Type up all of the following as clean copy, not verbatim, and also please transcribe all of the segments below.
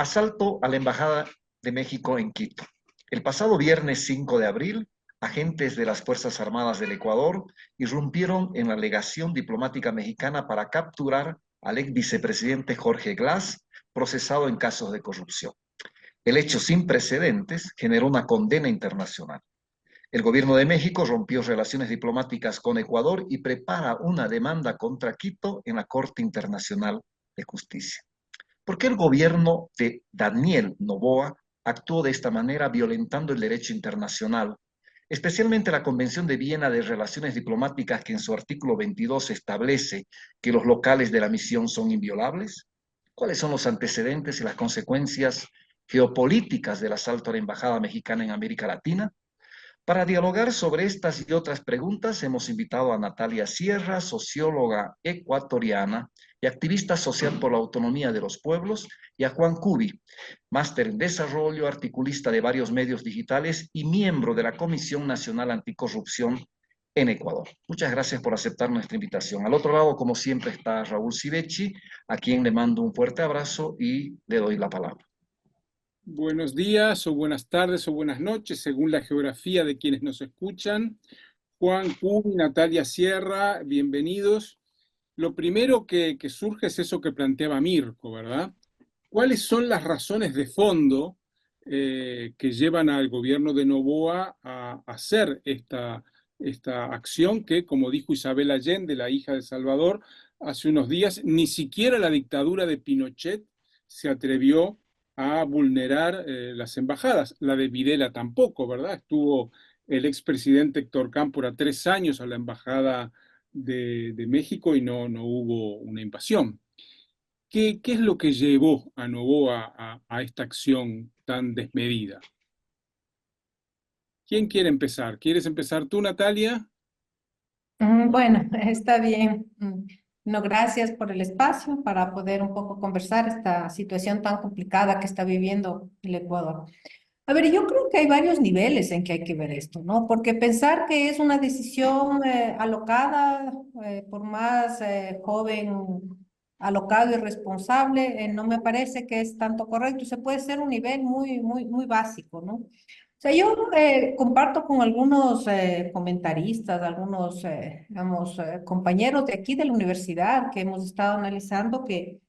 Asalto a la Embajada de México en Quito. El pasado viernes 5 de abril, agentes de las Fuerzas Armadas del Ecuador irrumpieron en la legación diplomática mexicana para capturar al ex vicepresidente Jorge Glass, procesado en casos de corrupción. El hecho sin precedentes generó una condena internacional. El gobierno de México rompió relaciones diplomáticas con Ecuador y prepara una demanda contra Quito en la Corte Internacional de Justicia. ¿Por qué el gobierno de Daniel Noboa actuó de esta manera violentando el derecho internacional, especialmente la Convención de Viena de Relaciones Diplomáticas que en su artículo 22 establece que los locales de la misión son inviolables? ¿Cuáles son los antecedentes y las consecuencias geopolíticas del asalto a la Embajada Mexicana en América Latina? Para dialogar sobre estas y otras preguntas, hemos invitado a Natalia Sierra, socióloga ecuatoriana y activista social por la autonomía de los pueblos, y a Juan Cubi, máster en desarrollo, articulista de varios medios digitales y miembro de la Comisión Nacional Anticorrupción en Ecuador. Muchas gracias por aceptar nuestra invitación. Al otro lado, como siempre, está Raúl Civechi, a quien le mando un fuerte abrazo y le doy la palabra. Buenos días o buenas tardes o buenas noches, según la geografía de quienes nos escuchan. Juan Cubi, Natalia Sierra, bienvenidos. Lo primero que surge es eso que planteaba Mirko, ¿verdad? ¿Cuáles son las razones de fondo que llevan al gobierno de Noboa a hacer esta acción que, como dijo Isabel Allende, la hija de Salvador, hace unos días, ni siquiera la dictadura de Pinochet se atrevió a vulnerar las embajadas? La de Videla tampoco, ¿verdad? Estuvo el expresidente Héctor Cámpora 3 años a la embajada de México y no hubo una invasión. ¿Qué es lo que llevó a Noboa a esta acción tan desmedida? ¿Quién quiere empezar? ¿Quieres empezar tú, Natalia? Bueno, está bien. No, gracias por el espacio para poder un poco conversar esta situación tan complicada que está viviendo el Ecuador. A ver, yo creo que hay varios niveles en que hay que ver esto, ¿no? Porque pensar que es una decisión alocada, por más joven, alocado y responsable, no me parece que es tanto correcto. Se puede ser un nivel muy básico, ¿no? O sea, yo comparto con algunos comentaristas, algunos, digamos, compañeros de aquí de la universidad que hemos estado analizando que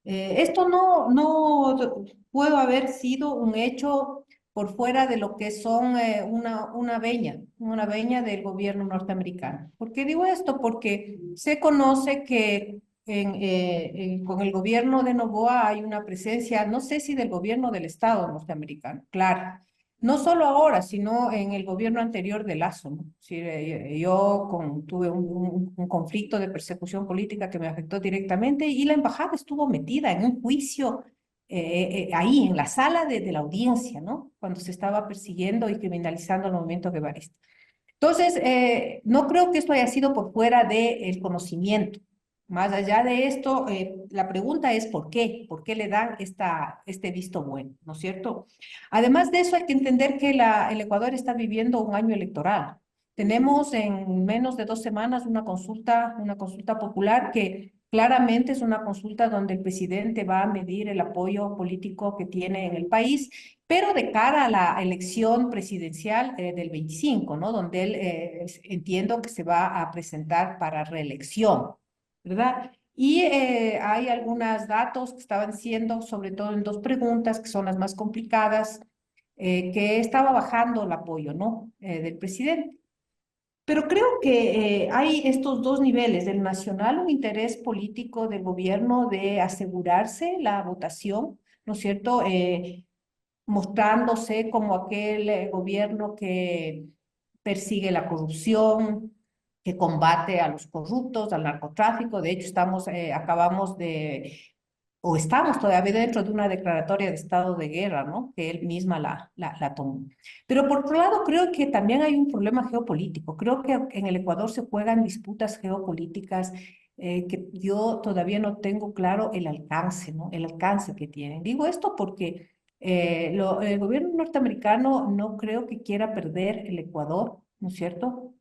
esto no puede haber sido un hecho por fuera de lo que son una veña del gobierno norteamericano. ¿Por qué digo esto? Porque se conoce que con el gobierno de Noboa hay una presencia, no sé si del gobierno del Estado norteamericano, claro. No solo ahora, sino en el gobierno anterior de Lazo, ¿no? Sí, yo tuve un conflicto de persecución política que me afectó directamente y la embajada estuvo metida en un juicio ahí, en la sala de la audiencia, ¿no? Cuando se estaba persiguiendo y criminalizando al movimiento guevarista. Entonces, no creo que esto haya sido por fuera del conocimiento. Más allá de esto, la pregunta es ¿por qué? ¿Por qué le dan este visto bueno? ¿No es cierto? Además de eso, hay que entender que el Ecuador está viviendo un año electoral. Tenemos en menos de 2 semanas una consulta popular que claramente es una consulta donde el presidente va a medir el apoyo político que tiene en el país, pero de cara a la elección presidencial del 25, ¿no? Donde él entiendo que se va a presentar para reelección, ¿verdad? Y hay algunos datos que estaban siendo, sobre todo en dos preguntas, que son las más complicadas, que estaba bajando el apoyo, ¿no? Del presidente. Pero creo que hay estos dos niveles, del nacional, un interés político del gobierno de asegurarse la votación, ¿no es cierto? Mostrándose como aquel gobierno que persigue la corrupción, que combate a los corruptos, al narcotráfico. De hecho, acabamos o estamos todavía dentro de una declaratoria de estado de guerra, ¿no? Que él misma la tomó. Pero por otro lado, creo que también hay un problema geopolítico. Creo que en el Ecuador se juegan disputas geopolíticas que yo todavía no tengo claro el alcance, ¿no? El alcance que tienen. Digo esto porque el gobierno norteamericano no creo que quiera perder el Ecuador, ¿no es cierto?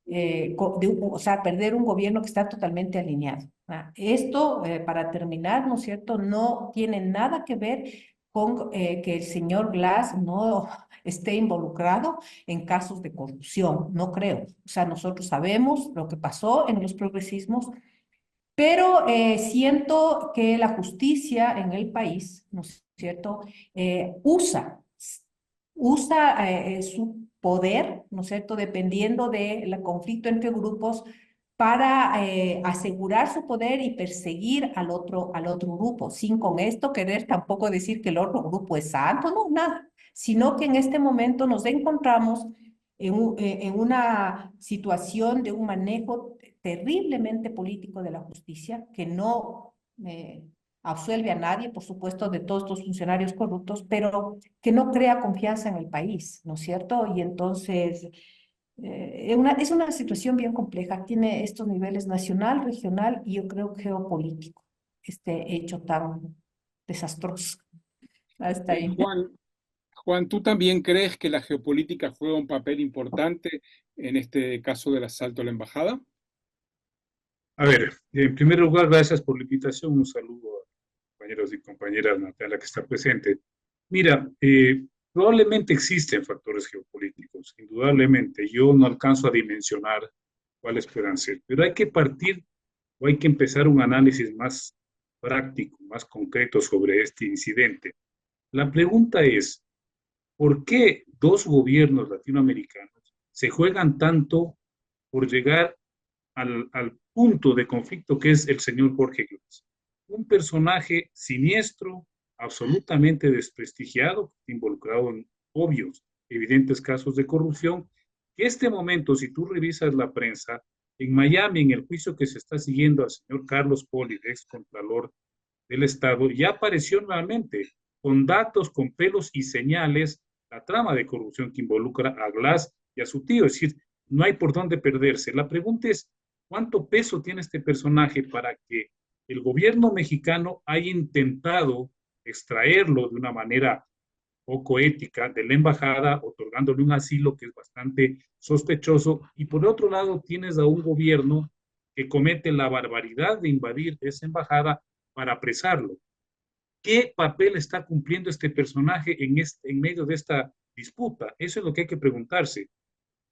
o sea, perder un gobierno que está totalmente alineado. Esto, para terminar, ¿no es cierto?, no tiene nada que ver con que el señor Glass no esté involucrado en casos de corrupción, no creo. O sea, nosotros sabemos lo que pasó en los progresismos, pero siento que la justicia en el país, ¿no es cierto?, usa su poder, ¿no es cierto?, dependiendo del conflicto entre grupos para asegurar su poder y perseguir al otro grupo, sin con esto querer tampoco decir que el otro grupo es santo, no, nada, sino que en este momento nos encontramos en una situación de un manejo terriblemente político de la justicia, que no absuelve a nadie, por supuesto, de todos estos funcionarios corruptos, pero que no crea confianza en el país, ¿no es cierto? Y entonces es una situación bien compleja, tiene estos niveles nacional, regional y yo creo geopolítico, este hecho tan desastroso. Hasta ahí. Juan, ¿tú también crees que la geopolítica juega un papel importante en este caso del asalto a la embajada? A ver, en primer lugar, gracias por la invitación. Un saludo a compañeros y compañeras Natalia que está presente. Mira, probablemente existen factores geopolíticos, indudablemente. Yo no alcanzo a dimensionar cuáles puedan ser, pero hay que partir o hay que empezar un análisis más práctico, más concreto sobre este incidente. La pregunta es, ¿por qué dos gobiernos latinoamericanos se juegan tanto por llegar al punto de conflicto que es el señor Jorge Glass? Un personaje siniestro, absolutamente desprestigiado, involucrado en obvios, evidentes casos de corrupción, que este momento, si tú revisas la prensa, en Miami, en el juicio que se está siguiendo al señor Carlos Poli, ex contralor del Estado, ya apareció nuevamente con datos, con pelos y señales la trama de corrupción que involucra a Glass y a su tío. Es decir, no hay por dónde perderse. La pregunta es, ¿cuánto peso tiene este personaje para que el gobierno mexicano haya intentado extraerlo de una manera poco ética de la embajada, otorgándole un asilo que es bastante sospechoso? Y por otro lado, tienes a un gobierno que comete la barbaridad de invadir esa embajada para apresarlo. ¿Qué papel está cumpliendo este personaje en medio de esta disputa? Eso es lo que hay que preguntarse.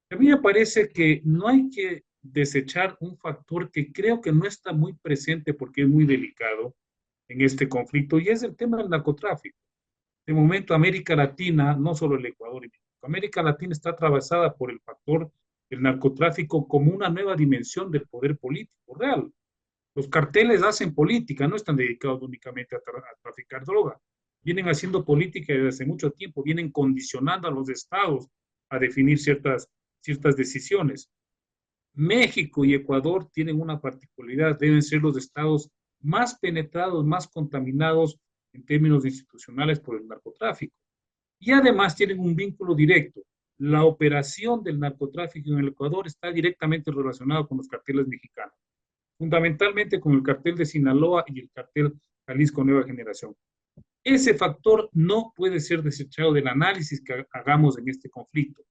A mí me parece que no hay que desechar un factor que creo que no está muy presente porque es muy delicado en este conflicto, y es el tema del narcotráfico. De momento, América Latina, no solo el Ecuador y México, América Latina está atravesada por el factor del narcotráfico como una nueva dimensión del poder político real. Los carteles hacen política, no están dedicados únicamente a traficar droga. Vienen haciendo política desde hace mucho tiempo, vienen condicionando a los estados a definir ciertas decisiones. México y Ecuador tienen una particularidad, deben ser los estados más penetrados, más contaminados en términos institucionales por el narcotráfico. Y además tienen un vínculo directo. La operación del narcotráfico en el Ecuador está directamente relacionada con los carteles mexicanos, fundamentalmente con el cartel de Sinaloa y el cartel Jalisco Nueva Generación. Ese factor no puede ser desechado del análisis que hagamos en este conflicto.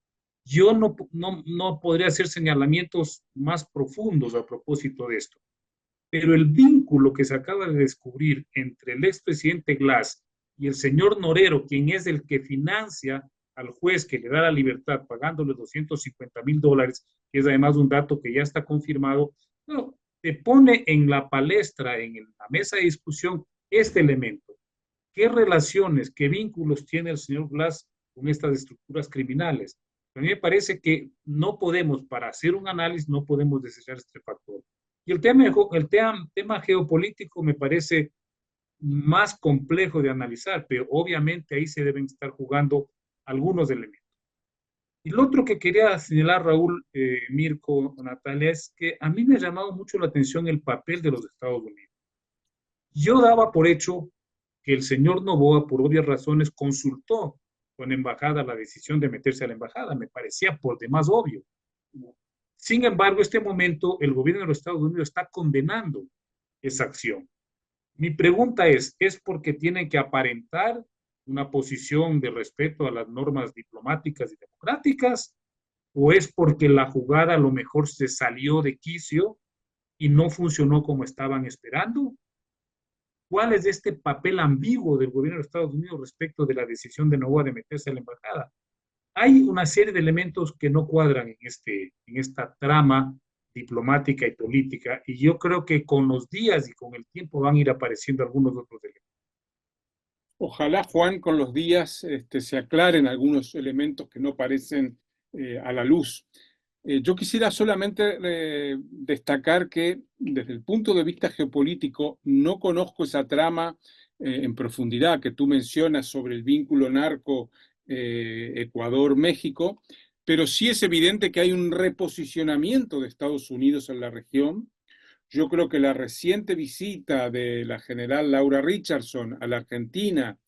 Yo no podría hacer señalamientos más profundos a propósito de esto, pero el vínculo que se acaba de descubrir entre el expresidente Glass y el señor Norero, quien es el que financia al juez que le da la libertad pagándole $250,000, que es además un dato que ya está confirmado, no, te pone en la palestra, en la mesa de discusión, este elemento. ¿Qué relaciones, qué vínculos tiene el señor Glass con estas estructuras criminales? A mí me parece que no podemos, para hacer un análisis, no podemos desechar este factor. Y el tema geopolítico me parece más complejo de analizar, pero obviamente ahí se deben estar jugando algunos elementos. Y lo otro que quería señalar, Raúl, Mirko, Natalia, es que a mí me ha llamado mucho la atención el papel de los Estados Unidos. Yo daba por hecho que el señor Noboa, por obvias razones, consultó con la embajada la decisión de meterse a la embajada. Me parecía por demás obvio. Sin embargo, en este momento, el gobierno de los Estados Unidos está condenando esa acción. Mi pregunta ¿es porque tienen que aparentar una posición de respeto a las normas diplomáticas y democráticas? ¿O es porque la jugada a lo mejor se salió de quicio y no funcionó como estaban esperando? ¿Cuál es este papel ambiguo del gobierno de Estados Unidos respecto de la decisión de Noboa de meterse a la embajada? Hay una serie de elementos que no cuadran en esta trama diplomática y política, y yo creo que con los días y con el tiempo van a ir apareciendo algunos otros elementos. Ojalá, Juan, con los días se aclaren algunos elementos que no parecen a la luz. Yo quisiera solamente destacar que desde el punto de vista geopolítico no conozco esa trama en profundidad que tú mencionas sobre el vínculo narco Ecuador-México, pero sí es evidente que hay un reposicionamiento de Estados Unidos en la región. Yo creo que la reciente visita de la general Laura Richardson a la Argentina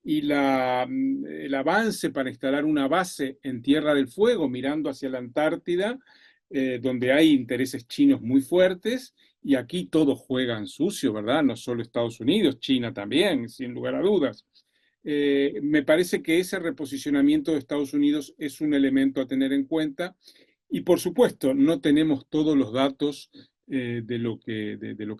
y el avance para instalar una base en Tierra del Fuego mirando hacia la Antártida, donde hay intereses chinos muy fuertes, y aquí todos juegan sucio, ¿verdad? No solo Estados Unidos, China también, sin lugar a dudas. Me parece que ese reposicionamiento de Estados Unidos es un elemento a tener en cuenta y por supuesto no tenemos todos los datos de lo que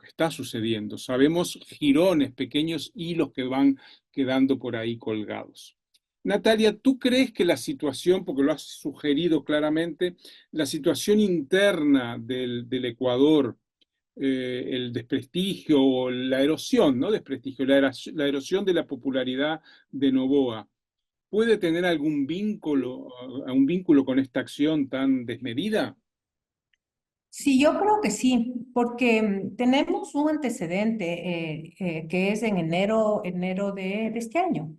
está sucediendo. Sabemos jirones, pequeños hilos que van quedando por ahí colgados. Natalia, ¿tú crees que la situación, porque lo has sugerido claramente, la situación interna del Ecuador, el desprestigio o la erosión, no desprestigio, la erosión de la popularidad de Noboa, puede tener algún vínculo con esta acción tan desmedida? Sí, yo creo que sí, porque tenemos un antecedente que es en enero de este año,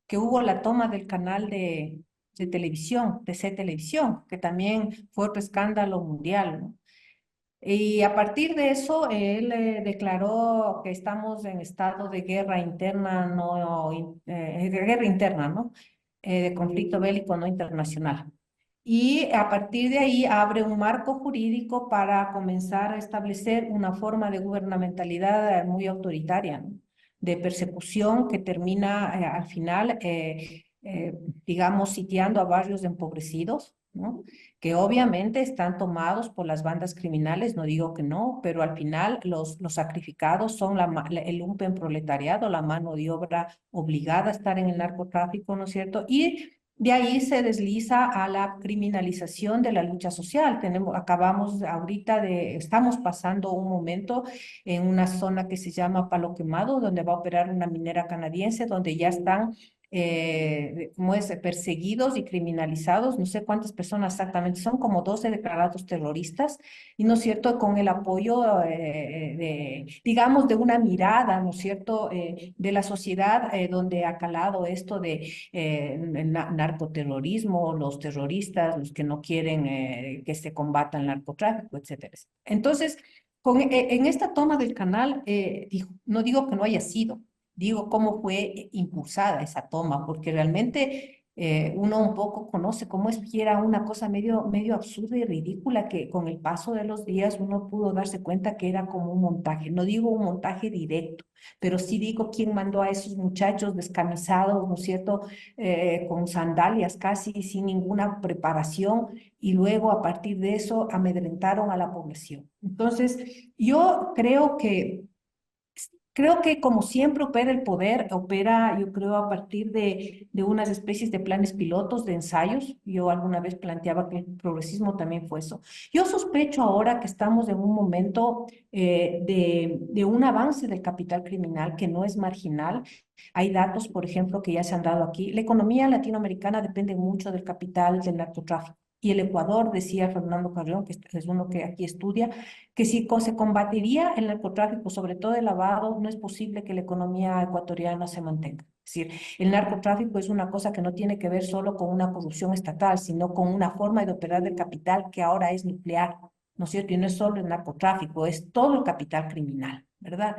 que hubo la toma del canal de televisión, de C Televisión, que también fue otro escándalo mundial, ¿no? Y a partir de eso, él declaró que estamos en estado de guerra interna, de guerra interna, ¿no? De conflicto bélico no internacional. Y a partir de ahí abre un marco jurídico para comenzar a establecer una forma de gubernamentalidad muy autoritaria, ¿no? De persecución que termina al final, digamos, sitiando a barrios empobrecidos, ¿no? Que obviamente están tomados por las bandas criminales, no digo que no, pero al final los sacrificados son el lumpen proletariado, la mano de obra obligada a estar en el narcotráfico, ¿no es cierto? Y de ahí se desliza a la criminalización de la lucha social. Estamos pasando un momento en una zona que se llama Palo Quemado, donde va a operar una minera canadiense, donde ya están como es, perseguidos y criminalizados, no sé cuántas personas exactamente, son como 12 declarados terroristas, y no es cierto, con el apoyo digamos, de una mirada, no es cierto, de la sociedad donde ha calado esto de narcoterrorismo, los terroristas, los que no quieren que se combata el narcotráfico, etcétera. Entonces, en esta toma del canal, no digo que no haya sido, digo cómo fue impulsada esa toma, porque realmente uno un poco conoce cómo es que era una cosa medio absurda y ridícula que con el paso de los días uno pudo darse cuenta que era como un montaje. No digo un montaje directo, pero sí digo quién mandó a esos muchachos descamisados, ¿no es cierto?, con sandalias casi sin ninguna preparación y luego a partir de eso amedrentaron a la población. Entonces, yo creo que como siempre opera el poder, opera, yo creo, a partir de unas especies de planes pilotos, de ensayos. Yo alguna vez planteaba que el progresismo también fue eso. Yo sospecho ahora que estamos en un momento de un avance del capital criminal que no es marginal. Hay datos, por ejemplo, que ya se han dado aquí. La economía latinoamericana depende mucho del capital del narcotráfico. Y el Ecuador, decía Fernando Carrión, que es uno que aquí estudia, que si se combatiría el narcotráfico, sobre todo el lavado, no es posible que la economía ecuatoriana se mantenga. Es decir, el narcotráfico es una cosa que no tiene que ver solo con una corrupción estatal, sino con una forma de operar del capital que ahora es nuclear, ¿no es cierto? Y no es solo el narcotráfico, es todo el capital criminal, ¿verdad?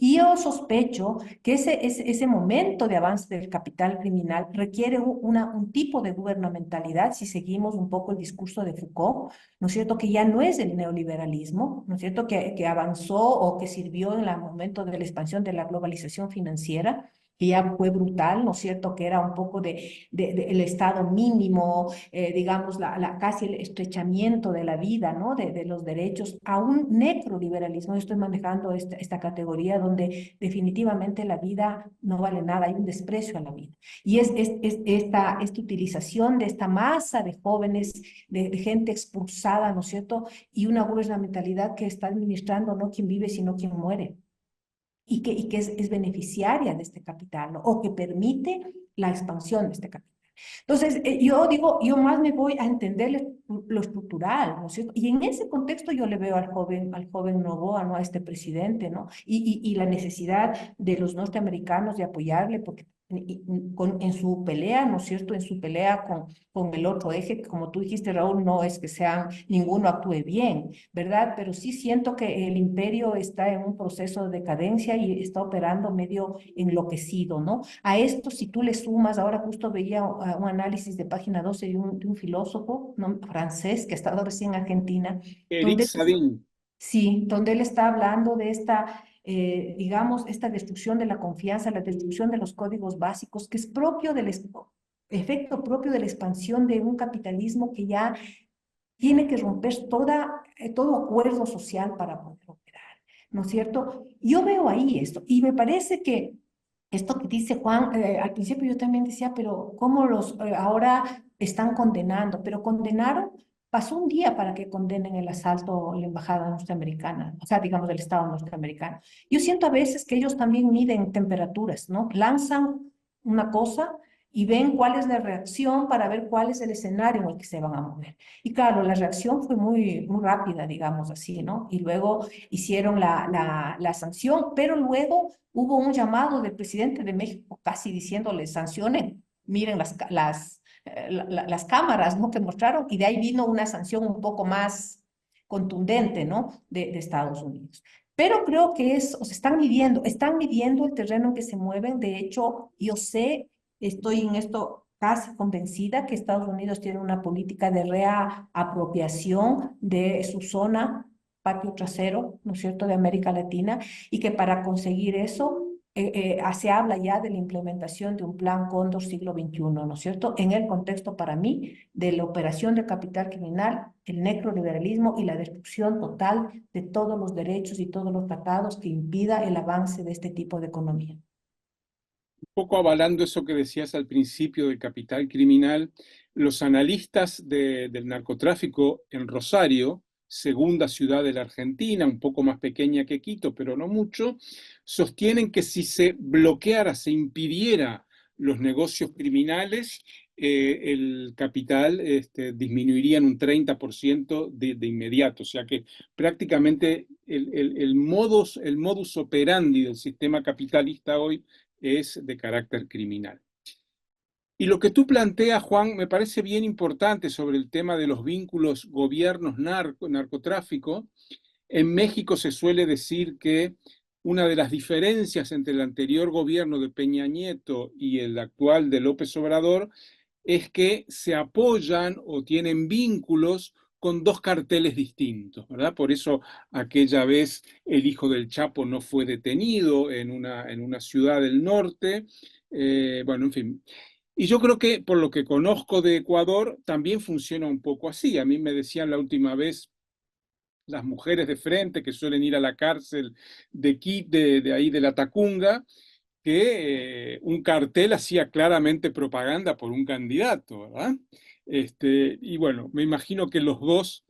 Y yo sospecho que ese momento de avance del capital criminal requiere un tipo de gubernamentalidad, si seguimos un poco el discurso de Foucault, ¿no es cierto? Que ya no es el neoliberalismo, ¿no es cierto? Que avanzó o que sirvió en el momento de la expansión de la globalización financiera, que ya fue brutal, ¿no es cierto?, que era un poco el estado mínimo, digamos, casi el estrechamiento de la vida, ¿no?, de los derechos, a un necroliberalismo. Yo estoy manejando esta categoría donde definitivamente la vida no vale nada, hay un desprecio a la vida. Y esta utilización de esta masa de jóvenes, de gente expulsada, ¿no es cierto?, y una gubernamentalidad que está administrando no quien vive, sino quien muere y que es beneficiaria de este capital, ¿no?, o que permite la expansión de este capital. Entonces, yo digo, yo más me voy a entender lo estructural, ¿no es cierto? Y en ese contexto yo le veo al joven Noboa, ¿no?, a este presidente, ¿no? Y la necesidad de los norteamericanos de apoyarle, porque en su pelea, ¿no es cierto?, en su pelea con el otro eje, que como tú dijiste, Raúl, no es que ninguno actúe bien, ¿verdad? Pero sí siento que el imperio está en un proceso de decadencia y está operando medio enloquecido, ¿no? A esto, si tú le sumas, ahora justo veía un análisis de página 12 de un filósofo, ¿no?, francés que ha estado recién en Argentina, Eric donde Sadin. sí, donde él está hablando de digamos, esta destrucción de la confianza, la destrucción de los códigos básicos, que es propio efecto propio de la expansión de un capitalismo que ya tiene que romper todo acuerdo social para poder operar, ¿no es cierto? Yo veo ahí esto y me parece que esto que dice Juan, al principio yo también decía, pero ¿cómo ahora están condenando? Pero condenaron, pasó un día para que condenen el asalto a la embajada norteamericana, o sea, digamos, del Estado norteamericano. Yo siento a veces que ellos también miden temperaturas, ¿no? Lanzan una cosa y ven cuál es la reacción para ver cuál es el escenario en el que se van a mover. Y claro, la reacción fue muy, muy rápida, digamos así, ¿no? Y luego hicieron la sanción, pero luego hubo un llamado del presidente de México casi diciéndole, sancionen, miren las cámaras, ¿no?, que mostraron, y de ahí vino una sanción un poco más contundente, ¿no?, de Estados Unidos. Pero creo que o sea, están midiendo el terreno en que se mueven. De hecho, yo sé, estoy en esto casi convencida que Estados Unidos tiene una política de reapropiación de su zona, patio trasero, ¿no es cierto?, de América Latina, y que para conseguir eso se habla ya de la implementación de un plan Cóndor siglo XXI, ¿no es cierto?, en el contexto para mí de la operación de capital criminal, el necroliberalismo y la destrucción total de todos los derechos y todos los tratados que impida el avance de este tipo de economía. Un poco avalando eso que decías al principio del capital criminal, los analistas del narcotráfico en Rosario, segunda ciudad de la Argentina, un poco más pequeña que Quito, pero no mucho, sostienen que si se bloqueara, se impidiera los negocios criminales, el capital disminuiría en un 30% de inmediato. O sea que prácticamente el modus operandi del sistema capitalista hoy es de carácter criminal. Y lo que tú planteas, Juan, me parece bien importante sobre el tema de los vínculos gobiernos-narcotráfico. En México se suele decir que una de las diferencias entre el anterior gobierno de Peña Nieto y el actual de López Obrador es que se apoyan o tienen vínculos con dos carteles distintos, ¿verdad? Por eso aquella vez el hijo del Chapo no fue detenido en una ciudad del norte. Bueno, en fin. Y yo creo que por lo que conozco de Ecuador también funciona un poco así. A mí me decían la última vez las mujeres de frente que suelen ir a la cárcel de ahí de la Tacunga, que un cartel hacía claramente propaganda por un candidato, ¿verdad? Y bueno, me imagino que los dos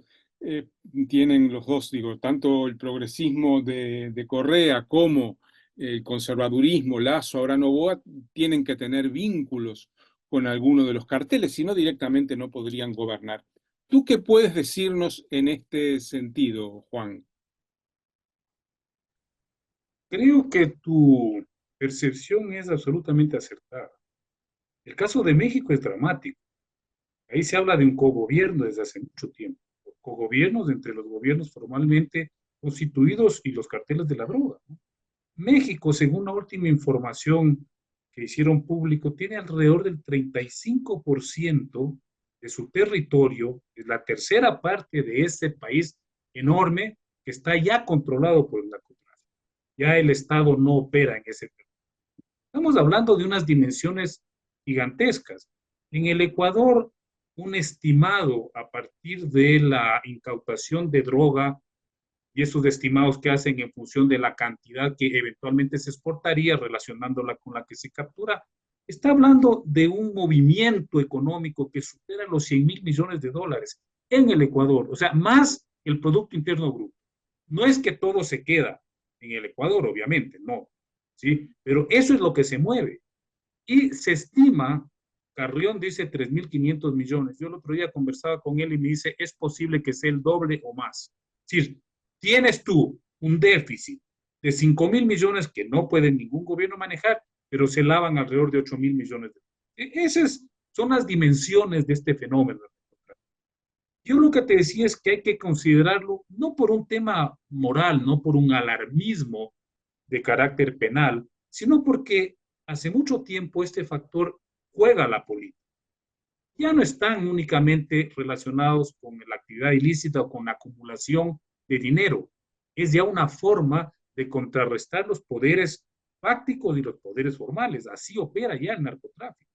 tienen los dos, digo, tanto el progresismo de Correa como el conservadurismo, Lazo, ahora Noboa, tienen que tener vínculos con alguno de los carteles, si no directamente no podrían gobernar. ¿Tú qué puedes decirnos en este sentido, Juan? Creo que tu percepción es absolutamente acertada. El caso de México es dramático. Ahí se habla de un cogobierno desde hace mucho tiempo. Cogobiernos entre los gobiernos formalmente constituidos y los carteles de la droga, ¿no? México, según la última información que hicieron público, tiene alrededor del 35% de su territorio, es la tercera parte de este país enorme que está ya controlado por el narcotráfico. Ya el Estado no opera en ese territorio. Estamos hablando de unas dimensiones gigantescas. En el Ecuador, un estimado a partir de la incautación de droga y esos estimados que hacen en función de la cantidad que eventualmente se exportaría relacionándola con la que se captura, está hablando de un movimiento económico que supera los 100.000 millones de dólares en el Ecuador, o sea, más el Producto Interno Bruto. No es que todo se queda en el Ecuador, obviamente, no, ¿sí? Pero eso es lo que se mueve. Y se estima, Carrión dice 3.500 millones. Yo el otro día conversaba con él y me dice, es posible que sea el doble o más. Es decir, tienes tú un déficit de 5.000 millones que no puede ningún gobierno manejar, pero se lavan alrededor de 8.000 millones de dólares. Esas son las dimensiones de este fenómeno. Yo lo que te decía es que hay que considerarlo no por un tema moral, no por un alarmismo de carácter penal, sino porque hace mucho tiempo este factor juega la política. Ya no están únicamente relacionados con la actividad ilícita o con la acumulación de dinero. Es ya una forma de contrarrestar los poderes fácticos y los poderes formales. Así opera ya el narcotráfico.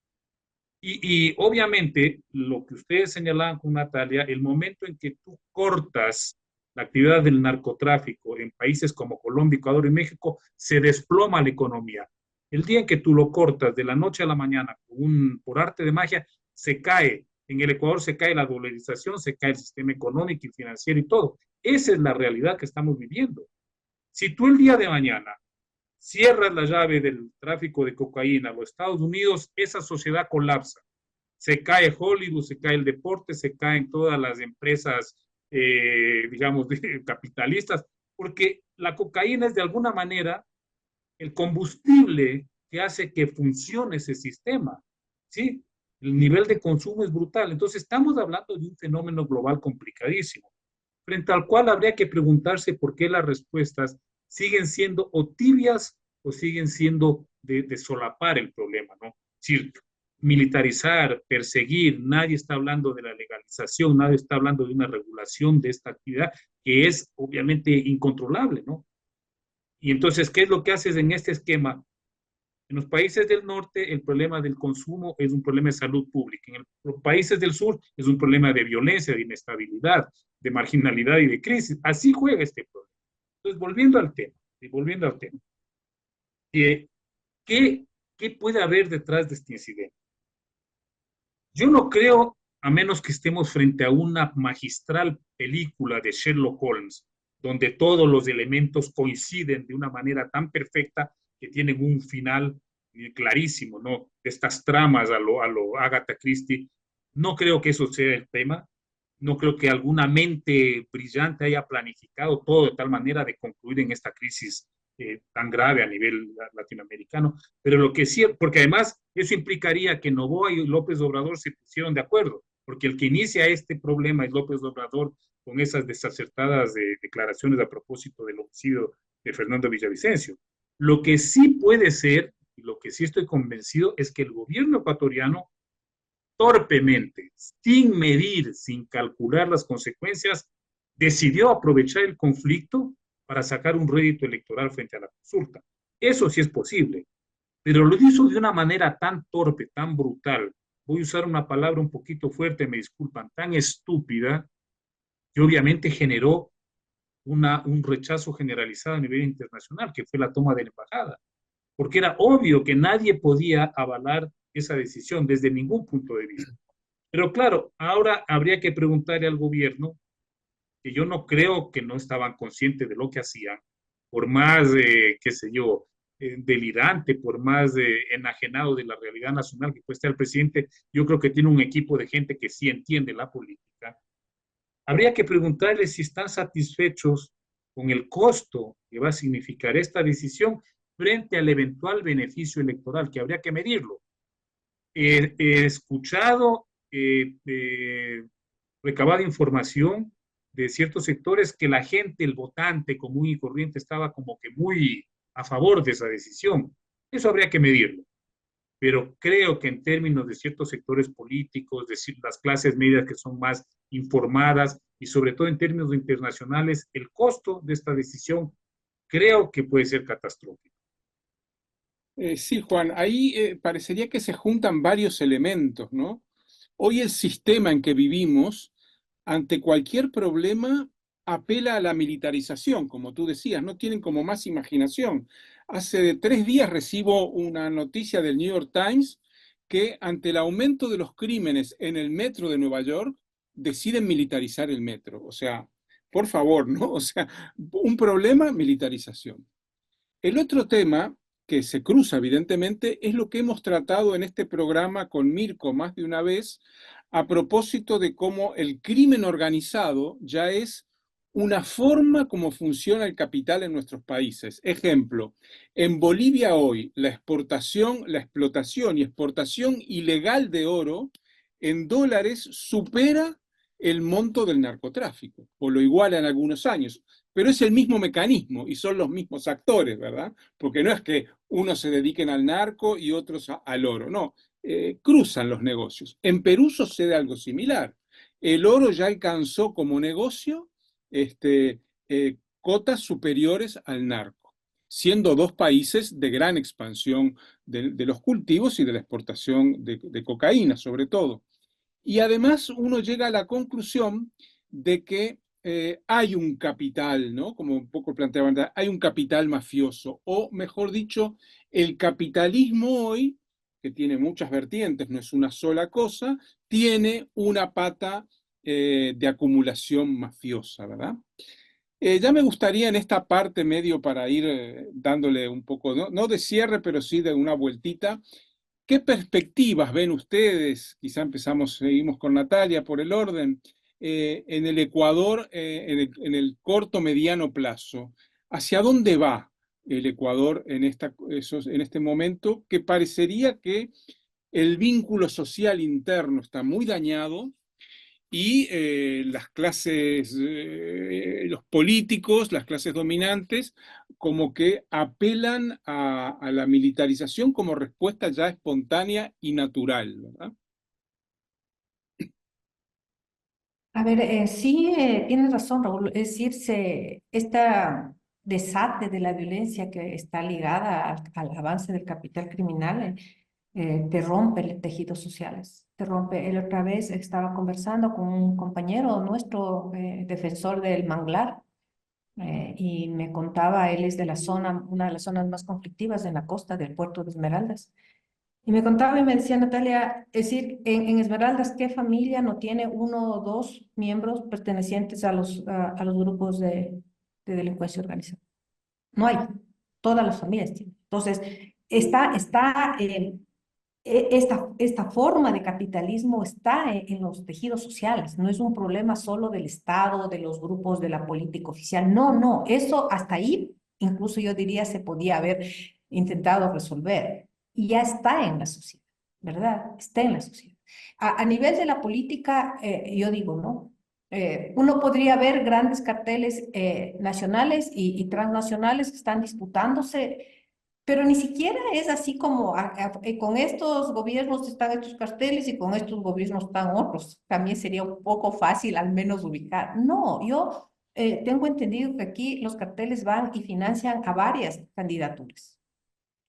Y obviamente, lo que ustedes señalaban con Natalia, el momento en que tú cortas la actividad del narcotráfico en países como Colombia, Ecuador y México, se desploma la economía. El día en que tú lo cortas de la noche a la mañana por arte de magia, se cae. En el Ecuador se cae la dolarización, se cae el sistema económico y financiero y todo. Esa es la realidad que estamos viviendo. Si tú el día de mañana cierras la llave del tráfico de cocaína a los Estados Unidos, esa sociedad colapsa. Se cae Hollywood, se cae el deporte, se caen todas las empresas, digamos, capitalistas, porque la cocaína es de alguna manera el combustible que hace que funcione ese sistema, ¿sí? El nivel de consumo es brutal. Entonces, estamos hablando de un fenómeno global complicadísimo, frente al cual habría que preguntarse por qué las respuestas siguen siendo o tibias o siguen siendo de solapar el problema, ¿no? Es decir, militarizar, perseguir, nadie está hablando de la legalización, nadie está hablando de una regulación de esta actividad que es obviamente incontrolable, ¿no? Y entonces, ¿qué es lo que haces en este esquema? En los países del norte, el problema del consumo es un problema de salud pública. En los países del sur es un problema de violencia, de inestabilidad, de marginalidad y de crisis. Así juega este problema. Entonces, volviendo al tema, ¿qué, ¿qué puede haber detrás de este incidente? Yo no creo, a menos que estemos frente a una magistral película de Sherlock Holmes, donde todos los elementos coinciden de una manera tan perfecta que tienen un final clarísimo, ¿no? De estas tramas a lo Agatha Christie. No creo que eso sea el tema. No creo que alguna mente brillante haya planificado todo de tal manera de concluir en esta crisis tan grave a nivel latinoamericano. Pero lo que sí, porque además eso implicaría que Noboa y López Obrador se pusieron de acuerdo, porque el que inicia este problema es López Obrador con esas desacertadas declaraciones a propósito del homicidio de Fernando Villavicencio. Lo que sí puede ser, y lo que sí estoy convencido, es que el gobierno ecuatoriano torpemente, sin medir, sin calcular las consecuencias, decidió aprovechar el conflicto para sacar un rédito electoral frente a la consulta. Eso sí es posible, pero lo hizo de una manera tan torpe, tan brutal, voy a usar una palabra un poquito fuerte, me disculpan, tan estúpida, que obviamente generó un rechazo generalizado a nivel internacional, que fue la toma de la embajada, porque era obvio que nadie podía avalar esa decisión desde ningún punto de vista. Pero claro, ahora habría que preguntarle al gobierno, que yo no creo que no estaban conscientes de lo que hacían, por más, qué sé yo, delirante, por más enajenado de la realidad nacional que puede estar el presidente, yo creo que tiene un equipo de gente que sí entiende la política. Habría que preguntarles si están satisfechos con el costo que va a significar esta decisión frente al eventual beneficio electoral, que habría que medirlo. He escuchado, recabado información de ciertos sectores que la gente, el votante común y corriente, estaba como que muy a favor de esa decisión. Eso habría que medirlo. Pero creo que en términos de ciertos sectores políticos, de las clases medias que son más informadas y sobre todo en términos internacionales, el costo de esta decisión creo que puede ser catastrófico. Sí, Juan, ahí parecería que se juntan varios elementos, ¿no? Hoy el sistema en que vivimos, ante cualquier problema, apela a la militarización, como tú decías, no tienen como más imaginación. Hace 3 días recibo una noticia del New York Times que ante el aumento de los crímenes en el metro de Nueva York, deciden militarizar el metro. O sea, por favor, ¿no? O sea, un problema, militarización. El otro tema que se cruza evidentemente es lo que hemos tratado en este programa con Mirko más de una vez a propósito de cómo el crimen organizado ya es una forma como funciona el capital en nuestros países. Ejemplo, en Bolivia hoy la exportación, la explotación y exportación ilegal de oro en dólares supera el monto del narcotráfico, o lo iguala en algunos años, pero es el mismo mecanismo y son los mismos actores, ¿verdad? Porque no es que unos se dediquen al narco y otros al oro, no, cruzan los negocios. En Perú sucede algo similar. El oro ya alcanzó como negocio cotas superiores al narco, siendo dos países de gran expansión de los cultivos y de la exportación de cocaína, sobre todo. Y además uno llega a la conclusión de que hay un capital, ¿no? Como un poco planteaban, hay un capital mafioso, o mejor dicho, el capitalismo hoy, que tiene muchas vertientes, no es una sola cosa, tiene una pata de acumulación mafiosa, ¿verdad? Ya me gustaría en esta parte medio para ir dándole un poco, ¿no? No de cierre, pero sí de una vueltita. ¿Qué perspectivas ven ustedes? Quizá seguimos con Natalia por el orden, en el Ecuador, en el corto mediano plazo. ¿Hacia dónde va el Ecuador en este momento? Que parecería que el vínculo social interno está muy dañado y las clases, los políticos, las clases dominantes, como que apelan a la militarización como respuesta ya espontánea y natural, ¿verdad? A ver, sí, tienes razón, Raúl. Es decir, esta desate de la violencia que está ligada al avance del capital criminal te rompe los tejidos sociales. Te rompe. El otra vez estaba conversando con un compañero nuestro, defensor del manglar, y me contaba, él es de la zona, una de las zonas más conflictivas en la costa del puerto de Esmeraldas. Y me contaba y me decía, Natalia, es decir, en Esmeraldas, ¿qué familia no tiene uno o dos miembros pertenecientes a los grupos de delincuencia organizada? No hay, todas las familias tienen. Entonces, esta forma de capitalismo está en los tejidos sociales, no es un problema solo del Estado, de los grupos de la política oficial, no, no, eso hasta ahí, incluso yo diría, se podía haber intentado resolver y ya está en la sociedad, ¿verdad? Está en la sociedad. A nivel de la política, yo digo, ¿no? Uno podría ver grandes carteles nacionales y transnacionales que están disputándose, pero ni siquiera es así como con estos gobiernos están estos carteles y con estos gobiernos están otros. También sería un poco fácil al menos ubicar. No, yo tengo entendido que aquí los carteles van y financian a varias candidaturas.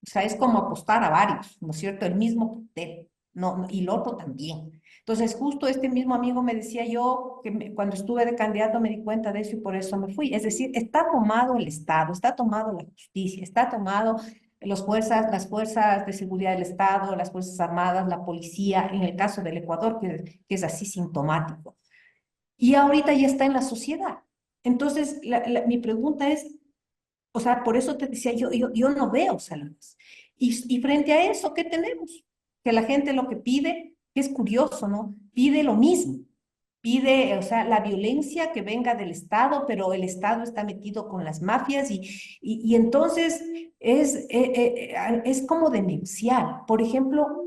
O sea, es como apostar a varios, ¿no es cierto? El mismo cartel, no, y el otro también. Entonces, justo este mismo amigo me decía yo que cuando estuve de candidato me di cuenta de eso y por eso me fui. Es decir, está tomado el Estado, está tomado la justicia, está tomado las fuerzas de seguridad del Estado, las Fuerzas Armadas, la policía, en el caso del Ecuador, que es así sintomático. Y ahorita ya está en la sociedad. Entonces, mi pregunta es, o sea, por eso te decía, yo no veo salidas. Y frente a eso, ¿qué tenemos? Que la gente lo que pide, que es curioso, ¿no? Pide lo mismo. Pide, o sea, la violencia que venga del Estado, pero el Estado está metido con las mafias y entonces es como denunciar. Por ejemplo,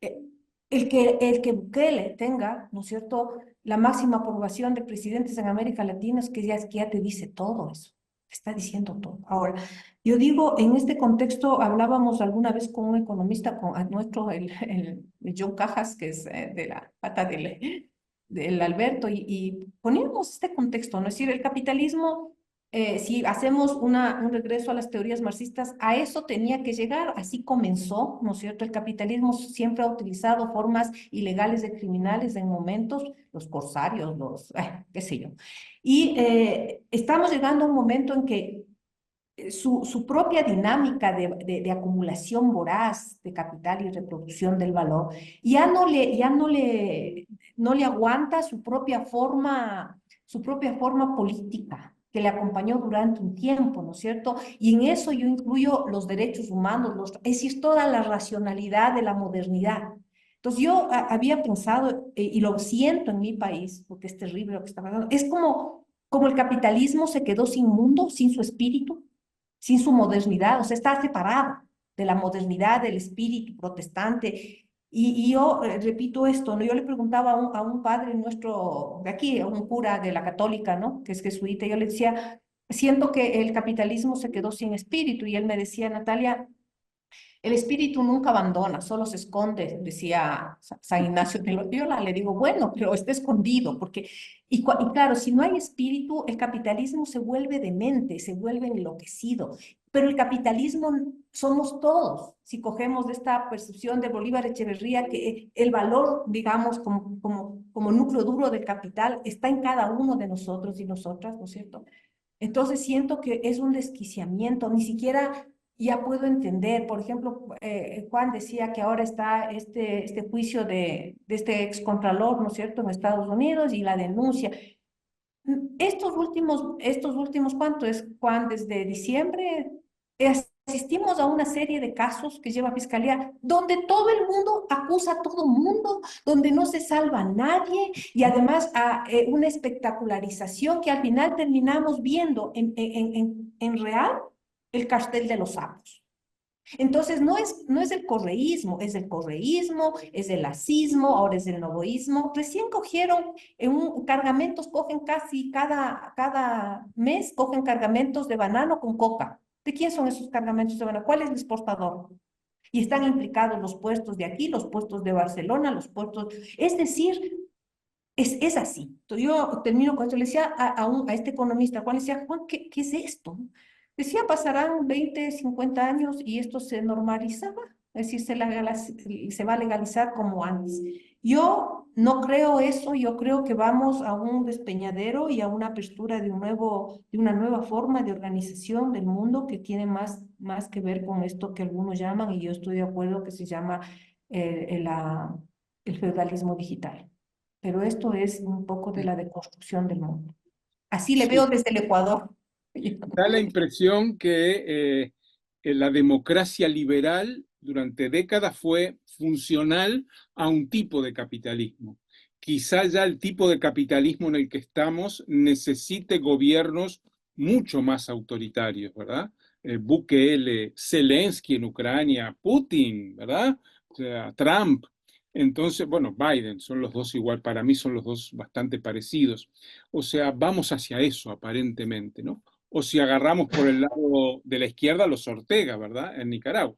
eh, el que Bukele tenga, ¿no es cierto?, la máxima aprobación de presidentes en América Latina es que ya te dice todo eso, te está diciendo todo. Ahora, yo digo, en este contexto hablábamos alguna vez con un economista, con nuestro, el John Cajas, que es de la pata del Alberto, y poníamos este contexto, ¿no? Es decir, el capitalismo si hacemos un regreso a las teorías marxistas, a eso tenía que llegar, así comenzó, ¿no es cierto? El capitalismo siempre ha utilizado formas ilegales de criminales en momentos, los corsarios, qué sé yo. Y estamos llegando a un momento en que su propia dinámica de acumulación voraz de capital y reproducción del valor no le aguanta su propia forma política que le acompañó durante un tiempo, ¿no es cierto? Y en eso yo incluyo los derechos humanos, es decir, toda la racionalidad de la modernidad. Entonces yo había pensado, y lo siento en mi país, porque es terrible lo que está pasando, es como el capitalismo se quedó sin mundo, sin su espíritu, sin su modernidad, o sea, está separado de la modernidad, del espíritu protestante. Y yo repito esto, ¿no? Yo le preguntaba a un padre nuestro de aquí, a un cura de la católica, ¿no? Que es jesuita, yo le decía, siento que el capitalismo se quedó sin espíritu, y él me decía, Natalia, el espíritu nunca abandona, solo se esconde, decía San Ignacio de Loyola. Le digo, bueno, pero está escondido, porque, y claro, si no hay espíritu, el capitalismo se vuelve demente, se vuelve enloquecido. Pero el capitalismo somos todos. Si cogemos de esta percepción de Bolívar Echeverría, que el valor, digamos, como núcleo duro del capital, está en cada uno de nosotros y nosotras, ¿no es cierto? Entonces siento que es un desquiciamiento, ni siquiera ya puedo entender. Por ejemplo, Juan decía que ahora está este juicio de este excontralor, ¿no es cierto?, en Estados Unidos, y la denuncia. Estos últimos, ¿cuánto es, Juan? Desde diciembre asistimos a una serie de casos que lleva Fiscalía, donde todo el mundo acusa a todo el mundo, donde no se salva a nadie, y además a una espectacularización que al final terminamos viendo en real el cartel de los sapos. Entonces, no es el correísmo, es el correísmo, es el lacismo, ahora es el novoísmo. Recién cogieron cargamentos, cogen casi cada mes, cogen cargamentos de banano con coca. ¿De quién son esos cargamentos de banano? ¿Cuál es el exportador? Y están implicados los puestos de aquí, los puestos de Barcelona, los puestos. Es decir, es así. Entonces, yo termino con esto. Le decía a este economista, Juan, le decía, Juan, ¿qué es esto? Decía, pasarán 20, 50 años y esto se normalizaba, es decir, se va a legalizar como antes. Yo no creo eso, yo creo que vamos a un despeñadero y a una apertura de una nueva forma de organización del mundo que tiene más que ver con esto que algunos llaman, y yo estoy de acuerdo, que se llama el feudalismo digital. Pero esto es un poco de la deconstrucción del mundo. Así le Sí, veo desde el Ecuador. da la impresión que la democracia liberal durante décadas fue funcional a un tipo de capitalismo. Quizá ya el tipo de capitalismo en el que estamos necesite gobiernos mucho más autoritarios, ¿verdad? Bukele, Zelensky en Ucrania, Putin, ¿verdad? O sea, Trump. Entonces, bueno, Biden, son los dos igual, para mí son los dos bastante parecidos. O sea, vamos hacia eso aparentemente, ¿no? O si agarramos por el lado de la izquierda, los Ortega, ¿verdad? En Nicaragua.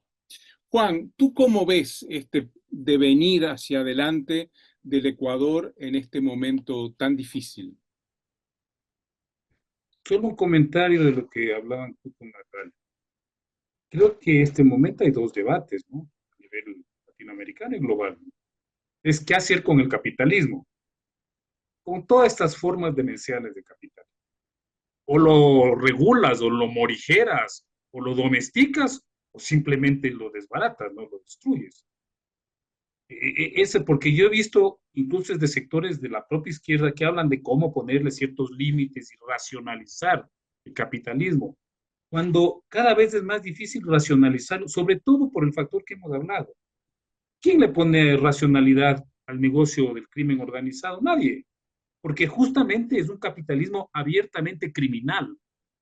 Juan, ¿tú cómo ves este devenir hacia adelante del Ecuador en este momento tan difícil? Solo un comentario de lo que hablaban tú con Natalia. Creo que en este momento hay dos debates, ¿no? A nivel latinoamericano y global. Es qué hacer con el capitalismo, con todas estas formas demenciales de capital. O lo regulas, o lo morigeras, o lo domesticas, o simplemente lo desbaratas, ¿no? Lo destruyes. Ese, porque yo he visto incluso desde sectores de la propia izquierda que hablan de cómo ponerle ciertos límites y racionalizar el capitalismo, cuando cada vez es más difícil racionalizarlo, sobre todo por el factor que hemos hablado. ¿Quién le pone racionalidad al negocio del crimen organizado? Nadie, porque justamente es un capitalismo abiertamente criminal.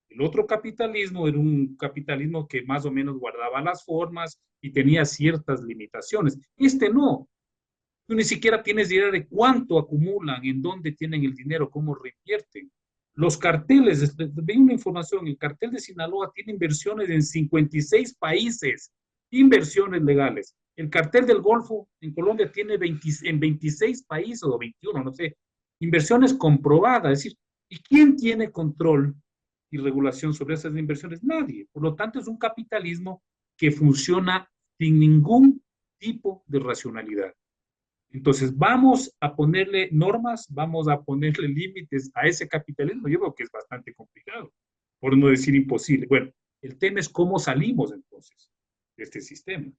El otro capitalismo era un capitalismo que más o menos guardaba las formas y tenía ciertas limitaciones. Este no. Tú ni siquiera tienes idea de cuánto acumulan, en dónde tienen el dinero, cómo reinvierten. Los carteles, ven una información, el cartel de Sinaloa tiene inversiones en 56 países, inversiones legales. El cartel del Golfo en Colombia tiene en 26 países o 21, no sé, inversiones comprobadas. Es decir, ¿y quién tiene control y regulación sobre esas inversiones? Nadie. Por lo tanto, es un capitalismo que funciona sin ningún tipo de racionalidad. Entonces, vamos a ponerle normas, vamos a ponerle límites a ese capitalismo. Yo creo que es bastante complicado, por no decir imposible. Bueno, el tema es cómo salimos entonces de este sistema.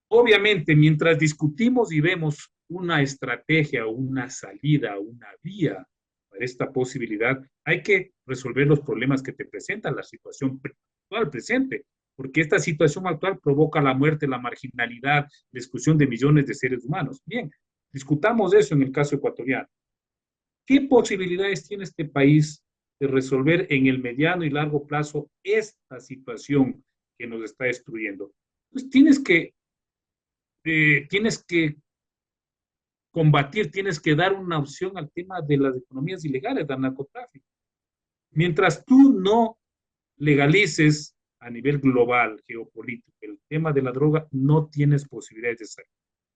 Obviamente, mientras discutimos y vemos una estrategia, una salida, una vía para esta posibilidad, hay que resolver los problemas que te presenta la situación actual presente, porque esta situación actual provoca la muerte, la marginalidad, la exclusión de millones de seres humanos. Bien, discutamos eso en el caso ecuatoriano. ¿Qué posibilidades tiene este país de resolver en el mediano y largo plazo esta situación que nos está destruyendo? Pues tienes que combatir, tienes que dar una opción al tema de las economías ilegales, del narcotráfico. Mientras tú no legalices a nivel global, geopolítico, el tema de la droga, no tienes posibilidades de salir,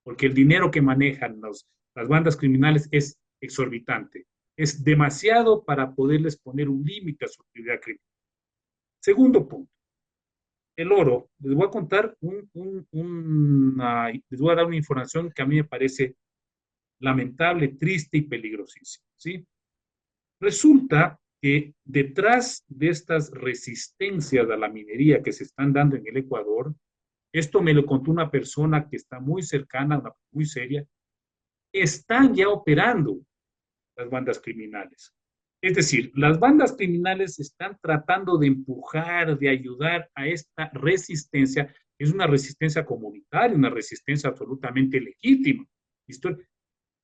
porque el dinero que manejan las bandas criminales es exorbitante. Es demasiado para poderles poner un límite a su actividad criminal. Segundo punto, el oro. Les voy a contar les voy a dar una información que a mí me parece lamentable, triste y peligrosísima, ¿sí? Resulta que detrás de estas resistencias a la minería que se están dando en el Ecuador, esto me lo contó una persona que está muy cercana, muy seria, están ya operando las bandas criminales. Es decir, las bandas criminales están tratando de empujar, de ayudar a esta resistencia. Es una resistencia comunitaria, una resistencia absolutamente legítima.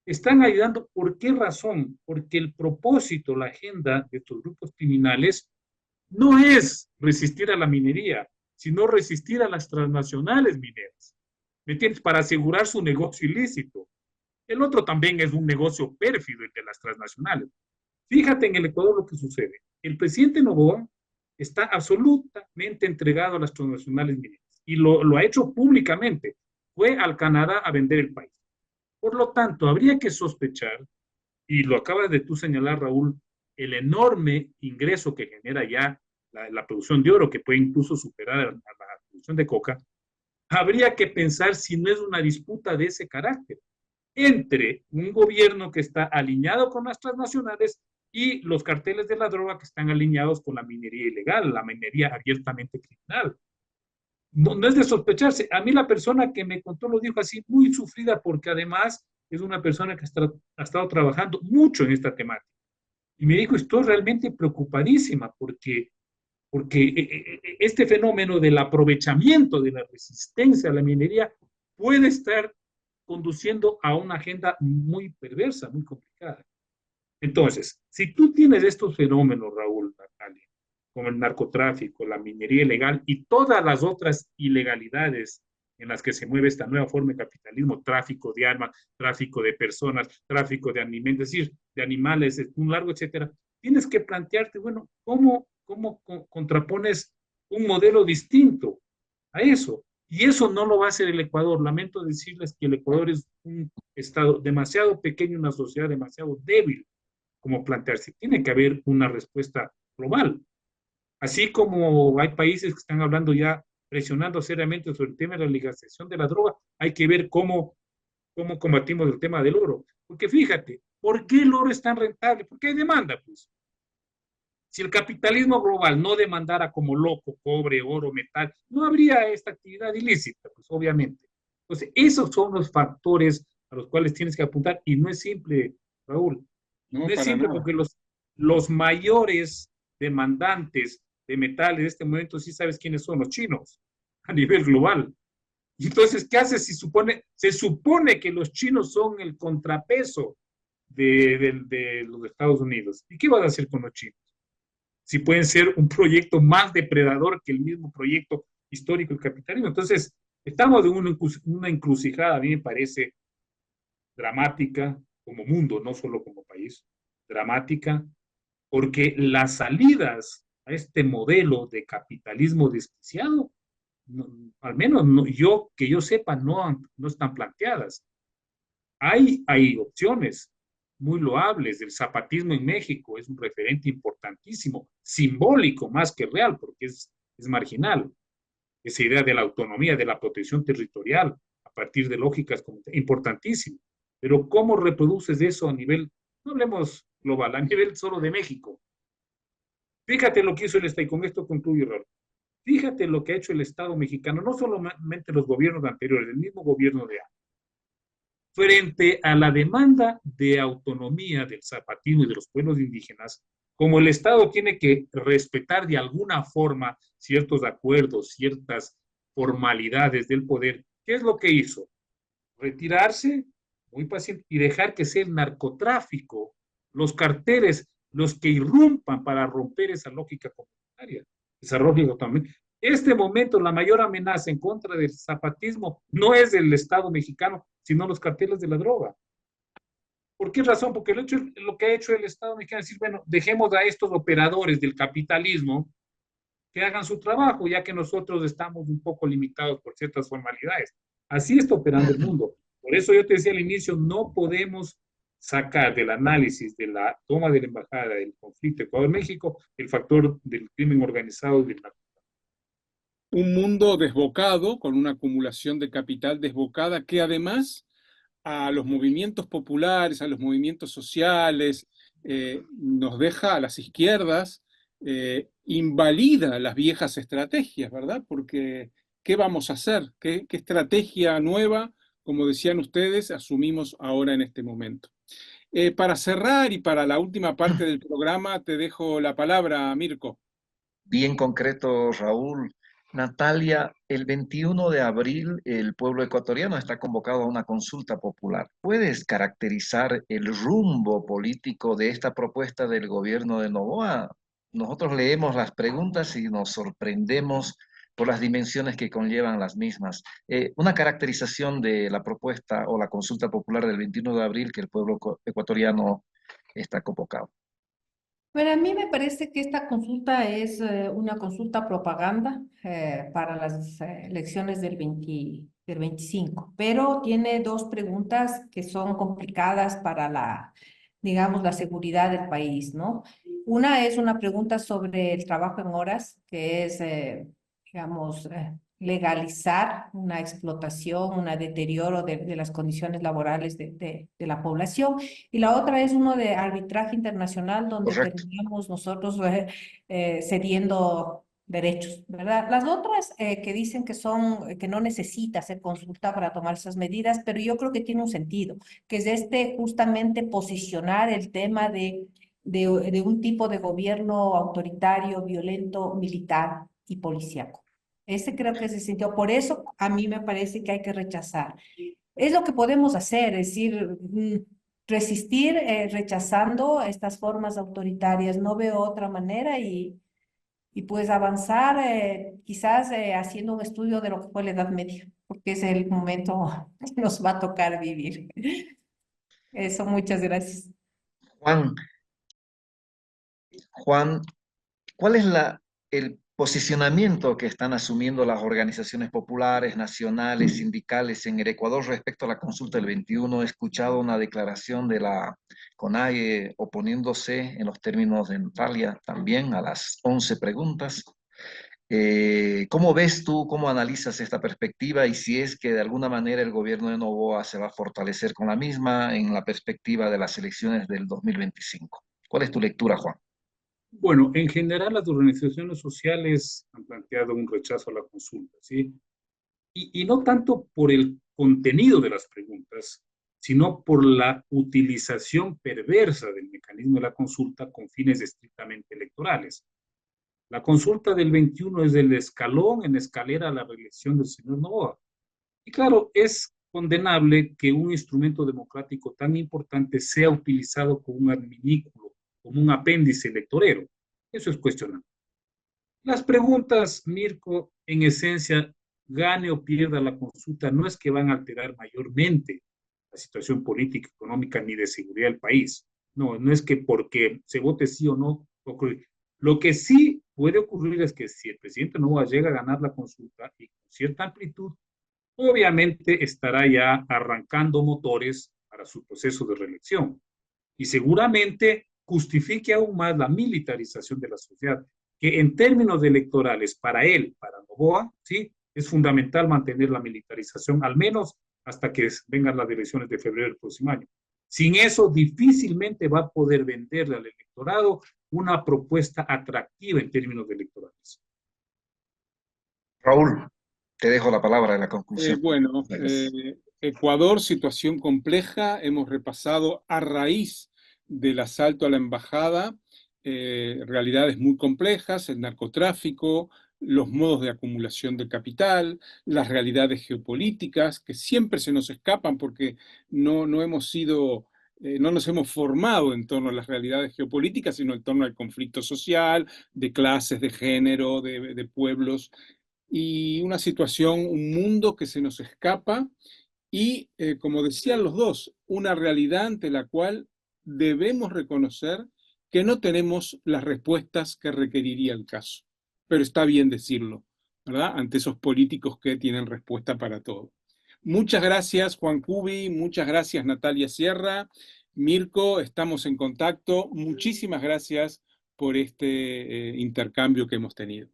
Están ayudando. ¿Por qué razón? Porque el propósito, la agenda de estos grupos criminales no es resistir a la minería, sino resistir a las transnacionales mineras. ¿Me entiendes? Para asegurar su negocio ilícito. El otro también es un negocio pérfido, el de las transnacionales. Fíjate en el Ecuador lo que sucede. El presidente Noboa está absolutamente entregado a las transnacionales mineras y lo ha hecho públicamente. Fue al Canadá a vender el país. Por lo tanto, habría que sospechar, y lo acabas de tú señalar, Raúl, el enorme ingreso que genera ya la producción de oro, que puede incluso superar a la producción de coca. Habría que pensar si no es una disputa de ese carácter entre un gobierno que está alineado con las transnacionales y los carteles de la droga que están alineados con la minería ilegal, la minería abiertamente criminal. No es de sospecharse. A mí la persona que me contó lo dijo así, muy sufrida, porque además es una persona que ha estado trabajando mucho en esta temática. Y me dijo, estoy realmente preocupadísima porque este fenómeno del aprovechamiento de la resistencia a la minería puede estar conduciendo a una agenda muy perversa, muy complicada. Entonces, si tú tienes estos fenómenos, Raúl, Natalia, como el narcotráfico, la minería ilegal y todas las otras ilegalidades en las que se mueve esta nueva forma de capitalismo, tráfico de armas, tráfico de personas, tráfico de alimentos, es decir, de animales, un largo, etcétera, tienes que plantearte, bueno, ¿cómo contrapones un modelo distinto a eso? Y eso no lo va a hacer el Ecuador. Lamento decirles que el Ecuador es un estado demasiado pequeño, una sociedad demasiado débil como plantearse. Tiene que haber una respuesta global. Así como hay países que están hablando ya, presionando seriamente sobre el tema de la legalización de la droga, hay que ver cómo combatimos el tema del oro. Porque fíjate, ¿por qué el oro es tan rentable? Porque hay demanda, pues. Si el capitalismo global no demandara como loco cobre, oro, metal, no habría esta actividad ilícita, pues obviamente. Entonces, esos son los factores a los cuales tienes que apuntar y no es simple, Raúl. No es simple nada. Porque los mayores demandantes de metales en este momento sí sabes quiénes son, los chinos, a nivel global. Y entonces, ¿qué hace si se supone que los chinos son el contrapeso de los Estados Unidos? ¿Y qué vas a hacer con los chinos? Si pueden ser un proyecto más depredador que el mismo proyecto histórico del capitalismo. Entonces, estamos en una encrucijada, a mí me parece dramática como mundo, no solo como país, dramática, porque las salidas a este modelo de capitalismo desquiciado, al menos que yo sepa, no están planteadas. Hay opciones, muy loables. El zapatismo en México es un referente importantísimo, simbólico más que real, porque es marginal. Esa idea de la autonomía, de la protección territorial, a partir de lógicas importantísimo. Pero ¿cómo reproduces eso a nivel, no hablemos global, a nivel solo de México? Fíjate lo que hizo el Estado, y con esto concluyo, Raúl. Fíjate lo que ha hecho el Estado mexicano, no solamente los gobiernos anteriores, el mismo gobierno de antes, frente a la demanda de autonomía del zapatismo y de los pueblos indígenas, como el Estado tiene que respetar de alguna forma ciertos acuerdos, ciertas formalidades del poder, ¿qué es lo que hizo? Retirarse muy paciente y dejar que sea el narcotráfico, los carteles, los que irrumpan para romper esa lógica comunitaria, esa lógica también. Este momento, la mayor amenaza en contra del zapatismo no es el Estado mexicano, sino los carteles de la droga. ¿Por qué razón? Porque lo que ha hecho el Estado mexicano es decir, bueno, dejemos a estos operadores del capitalismo que hagan su trabajo, ya que nosotros estamos un poco limitados por ciertas formalidades. Así está operando el mundo. Por eso yo te decía al inicio, no podemos sacar del análisis de la toma de la embajada del conflicto Ecuador-México el factor del crimen organizado y del narcotráfico. Un mundo desbocado, con una acumulación de capital desbocada, que además a los movimientos populares, a los movimientos sociales, nos deja a las izquierdas, invalida las viejas estrategias, ¿verdad? Porque ¿qué vamos a hacer? ¿Qué estrategia nueva, como decían ustedes, asumimos ahora en este momento? Para cerrar y para la última parte del programa, te dejo la palabra, Mirko. Bien concreto, Raúl. Natalia, el 21 de abril el pueblo ecuatoriano está convocado a una consulta popular. ¿Puedes caracterizar el rumbo político de esta propuesta del gobierno de Noboa? Nosotros leemos las preguntas y nos sorprendemos por las dimensiones que conllevan las mismas. Una caracterización de la propuesta o la consulta popular del 21 de abril que el pueblo ecuatoriano está convocado. Bueno, a mí me parece que esta consulta es una consulta propaganda para las elecciones del 25, pero tiene dos preguntas que son complicadas para digamos, la seguridad del país, ¿no? Una es una pregunta sobre el trabajo en horas, que es, digamos, legalizar una explotación, un deterioro de las condiciones laborales de la población. Y la otra es uno de arbitraje internacional donde Correcto. terminamos nosotros cediendo derechos, ¿verdad? Las otras que dicen que no necesita hacer consulta para tomar esas medidas, pero yo creo que tiene un sentido, que es justamente posicionar el tema de un tipo de gobierno autoritario, violento, militar y policíaco. Ese creo que se sintió. Por eso a mí me parece que hay que rechazar. Es lo que podemos hacer, es decir, resistir rechazando estas formas autoritarias. No veo otra manera y pues avanzar quizás haciendo un estudio de lo que fue la Edad Media, porque es el momento que nos va a tocar vivir. Eso, muchas gracias. Juan, Juan, ¿cuál es el posicionamiento que están asumiendo las organizaciones populares, nacionales, sindicales en el Ecuador respecto a la consulta del 21? He escuchado una declaración de la CONAIE oponiéndose en los términos de Natalia también a las 11 preguntas. ¿Cómo ves tú, cómo analizas esta perspectiva y si es que de alguna manera el gobierno de Noboa se va a fortalecer con la misma en la perspectiva de las elecciones del 2025? ¿Cuál es tu lectura, Juan? Bueno, en general las organizaciones sociales han planteado un rechazo a la consulta, ¿sí? Y no tanto por el contenido de las preguntas, sino por la utilización perversa del mecanismo de la consulta con fines estrictamente electorales. La consulta del 21 es el escalón en escalera a la reelección del señor Noboa. Y claro, es condenable que un instrumento democrático tan importante sea utilizado como un adminículo, como un apéndice electorero. Eso es cuestionable. Las preguntas, Mirko, en esencia, gane o pierda la consulta, no es que van a alterar mayormente la situación política, económica ni de seguridad del país. No, no es que porque se vote sí o no ocurre. Lo que sí puede ocurrir es que si el presidente no llega a ganar la consulta y con cierta amplitud, obviamente estará ya arrancando motores para su proceso de reelección. y seguramente justifique aún más la militarización de la sociedad, que en términos electorales para él, para Noboa, ¿sí? Es fundamental mantener la militarización, al menos hasta que vengan las elecciones de febrero del próximo año. Sin eso, difícilmente va a poder venderle al electorado una propuesta atractiva en términos electorales. Raúl, te dejo la palabra en la conclusión. Bueno, Ecuador, situación compleja. Hemos repasado a raíz del asalto a la embajada realidades muy complejas, el narcotráfico, los modos de acumulación de capital, las realidades geopolíticas que siempre se nos escapan porque no hemos sido, no nos hemos formado en torno a las realidades geopolíticas, sino en torno al conflicto social, de clases, de género, de pueblos, y una situación, un mundo que se nos escapa y, como decían los dos, una realidad ante la cual debemos reconocer que no tenemos las respuestas que requeriría el caso. Pero está bien decirlo, ¿verdad? Ante esos políticos que tienen respuesta para todo. Muchas gracias, Juan Cubi, muchas gracias, Natalia Sierra. Mirko, estamos en contacto. Muchísimas gracias por este intercambio que hemos tenido.